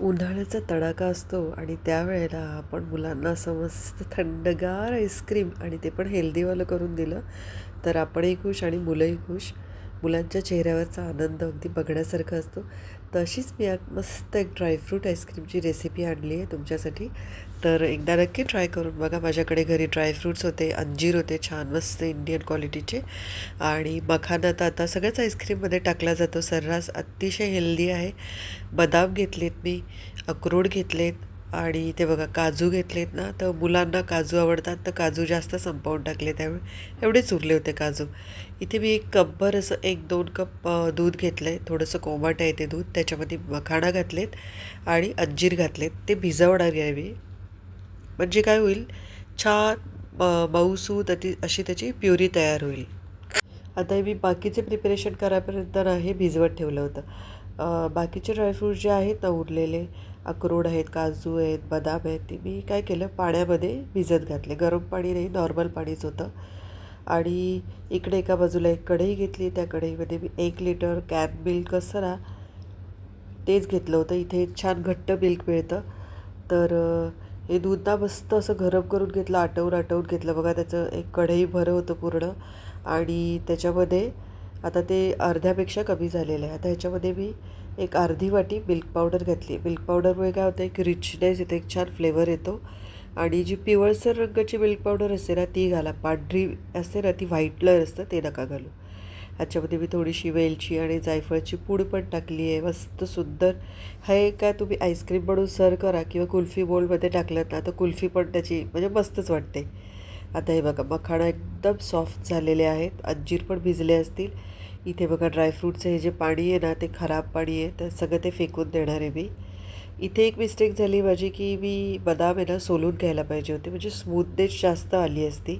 उन्हाळ्याचा तडाखा असतो आणि त्यावेळेला आपण मुलांना असं मस्त थंडगार आईस्क्रीम आणि ते पण हेल्दीवालं करून दिलं तर आपणही खुश आणि मुलंही खुश. मुलांच्या चेहऱ्यावरचा आनंद अगदी बघण्यासारखा असतो. तशीच मी आज मस्त एक ड्रायफ्रूट आईस्क्रीमची रेसिपी आणली आहे तुमच्यासाठी. तर एकदा नक्की ट्राय करून बघा. माझ्याकडे घरी ड्रायफ्रूट्स होते, अंजीर होते छान मस्त इंडियन क्वालिटीचे, आणि मखाना तर आता सगळ्याच आईस्क्रीममध्ये टाकला जातो सर्रास, अतिशय हेल्दी आहे. बदाम घेतलेत मी, अक्रोड घेतलेत, आणि ते बघा काजू घेतलेत ना, तर मुलांना काजू आवडतात तर काजू जास्त संपवून टाकले, त्यामुळे एवढेच उरले होते काजू. इथे मी एक कपभर असं 1-2 कप दूध घेतलं आहे. थोडंसं कोमट आहे ते दूध, त्याच्यामध्ये मखाणा घातलेत आणि अंजीर घातलेत. ते भिजवणार आहे मी, म्हणजे काय होईल, छान मऊसूत अशी त्याची प्युरी तयार होईल. आता हे मी बाकीचे प्रिपरेशन करायपर्यंत ना हे भिजवत ठेवलं होतं. बाकीचे ड्रायफ्रूट जे आहेत ना उरलेले, अक्रोड आहेत, काजू आहेत, बदाम आहेत, ते मी काय केलं पाण्यामध्ये भिजत घातले. गरम पाणी नाही, नॉर्मल पाणीच होतं. आणि इकडे एका बाजूला एक कढई घेतली. त्या कढईमध्ये मी 1 लिटर कॅन मिल्क असतं ना, तेच घेतलं होतं. इथे छान घट्ट मिल्क मिळतं. तर हे दूध ना मस्त असं गरम करून घेतलं, आटवून आटवून घेतलं. बघा त्याचं एक कढई भरं होतं पूर्ण. आणि त्याच्यामध्ये आता ते अर्ध्यापेक्षा कमी झालेलं आहे. आता ह्याच्यामध्ये मी एक अर्धी वाटी मिल्क पावडर घातली. मिल्क पावडरमुळे काय होतं, एक रिचनेस येते, एक छान फ्लेवर येतो. आणि जी पिवळसर रंगाची मिल्क पावडर असते ना ती घाला. पांढरी असते ना ती व्हाईट कलर असतं, ते नका घालू. ह्याच्यामध्ये मी थोडीशी वेलची आणि जायफळची पूड पण टाकली आहे. मस्त सुंदर. हे काय तुम्ही आईस्क्रीम बनवून सर्व करा किंवा कुल्फी बोलमध्ये टाकलं ना तर कुल्फी पण त्याची म्हणजे मस्तच वाटते. आता हे बघा मखाणा एकदम सॉफ्ट झालेले आहेत, अंजीर पण भिजले असतील. इथे बघा ड्रायफ्रूटचं हे जे पाणी आहे ना ते खराब पाणी आहे, तर सगळं ते फेकून देणार आहे मी. इथे एक मिस्टेक झाली माझी, की मी बदाम आहे ना सोलून घ्यायला पाहिजे होते, म्हणजे स्मूथनेस जास्त आली असती.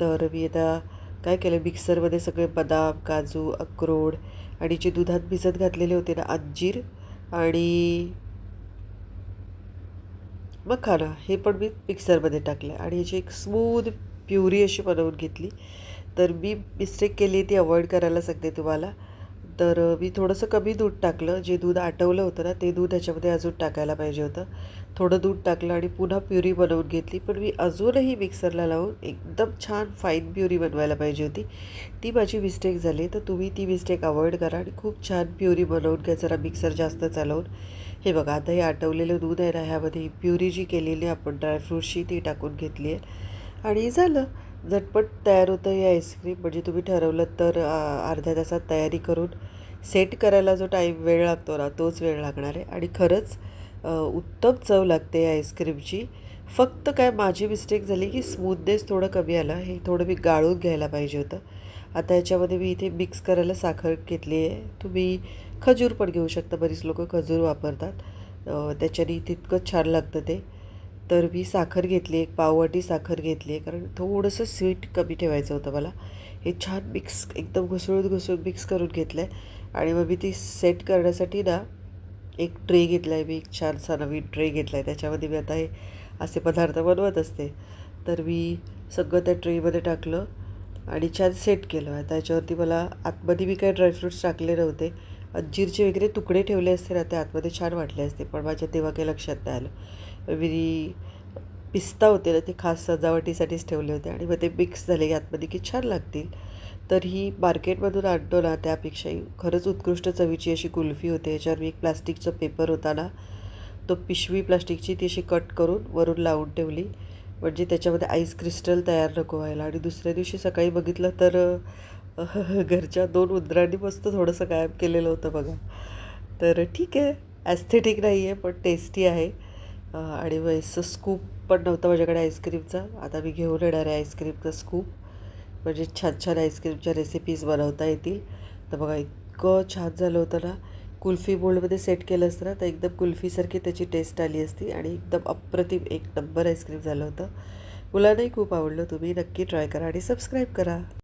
तर मी आता काय केलं, मिक्सरमध्ये सगळे बदाम, काजू, अक्रोड आणि जे दुधात भिजत घातलेले होते ना अंजीर आणि मखाना, हे पण मी मिक्सरमध्ये टाकलं आणि याची एक स्मूथ प्युरी अशी बनवून घेतली. तर मी मिस्टेक केली ती अवॉइड करायला सांगते तुम्हाला. तर मी थोडंसं कमी दूध टाकलं. जे दूध आटवलं होतं ना ते दूध ह्याच्यामध्ये अजून टाकायला पाहिजे होतं. थोडं दूध टाकलं आणि पुन्हा प्युरी बनवून घेतली. पण मी अजूनही मिक्सरला लावून एकदम छान फाईन प्युरी बनवायला पाहिजे होती. ती माझी मिस्टेक झाली. तर तुम्ही ती मिस्टेक अवॉइड करा आणि खूप छान प्युरी बनवून घ्या, जरा मिक्सर जास्त चालवून. हे बघा आता हे आटवलेलं दूध आहे ना, ह्यामध्ये ही प्युरी जी केलेली आपण ड्रायफ्रूटची ती टाकून घेतली आहे आणि झालं. झटपट तयार होतं हे आईस्क्रीम. म्हणजे तुम्ही ठरवलं तर अर्ध्या तासात तयारी करून सेट करायला जो वेळ लागतो ना तोच वेळ लागणार आहे. आणि खरंच उत्तम चव लागते या आईस्क्रीमची. फक्त काय माझी मिस्टेक झाली, की स्मूथनेस थोडं कमी आलं. हे थोडं मी गाळून घ्यायला पाहिजे होतं. आता ह्याच्यामध्ये मी इथे मिक्स करायला साखर घेतली आहे. तुम्ही खजूर पण घेऊ शकता, बरीच लोकं खजूर वापरतात. त्याच्याने तितकंच छान लागतं ते. तर मी साखर घेतली, एक पाववाटी साखर घेतली आहे, कारण थोडंसं स्वीट कमी ठेवायचं होतं मला. हे छान मिक्स एकदम घुसळून मिक्स करून घेतलं आहे. आणि मग मी ती सेट करण्यासाठी ना एक ट्रे घेतला आहे मी, एक छानसा नवीन ट्रे घेतला आहे. त्याच्यामध्ये मी आता हे असे पदार्थ बनवत असते. तर मी सगळं त्या ट्रेमध्ये टाकलं आणि छान सेट केलं. आता याच्यावरती मला आतमध्ये मी काही ड्रायफ्रूट्स टाकले नव्हते. अंजीरचे वगैरे तुकडे ठेवले असते ना ते आतमध्ये छान वाटले असते, पण माझ्या तेव्हा काही लक्षात नाही आलं. मी पिस्ता होते ना ते खास सजावटीसाठीच ठेवले होते आणि मग ते मिक्स झाले आतमध्ये की छान लागतील. तर ही मार्केटमधून आणतो ना त्यापेक्षाही खरंच उत्कृष्ट चवीची अशी कुल्फी होते. याच्यावर मी एक प्लास्टिकचा पेपर होता ना, तो पिशवी प्लास्टिकची ती अशी कट करून वरून लावून ठेवली, म्हणजे त्याच्यामध्ये आईस क्रिस्टल तयार नको व्हायला. आणि दुसऱ्या दिवशी सकाळी बघितलं तर घरच्या 2 उंदरांनी मस्त थोडंसं गायब केलेलं होतं बघा. तर ठीक आहे, ॲस्थेटिक नाही आहे पण टेस्टी आहे. आणि मग स्कूप पण नव्हता माझ्याकडे आईस्क्रीमचा. आता मी घेऊन येणार आहे आईस्क्रीमचा स्कूप, म्हणजे छान छान आईस्क्रीमच्या रेसिपीज बनवता येतील. तर बघा इतकं छान झालं होतं ना. कुल्फी मोल्डमध्ये सेट केलं असतं ना तर एकदम कुल्फीसारखी त्याची टेस्ट आली असती आणि एकदम अप्रतिम एक नंबर आईस्क्रीम झालं होतं. मुलांनाही खूप आवडलं. तुम्ही नक्की ट्राय करा आणि सबस्क्राईब करा.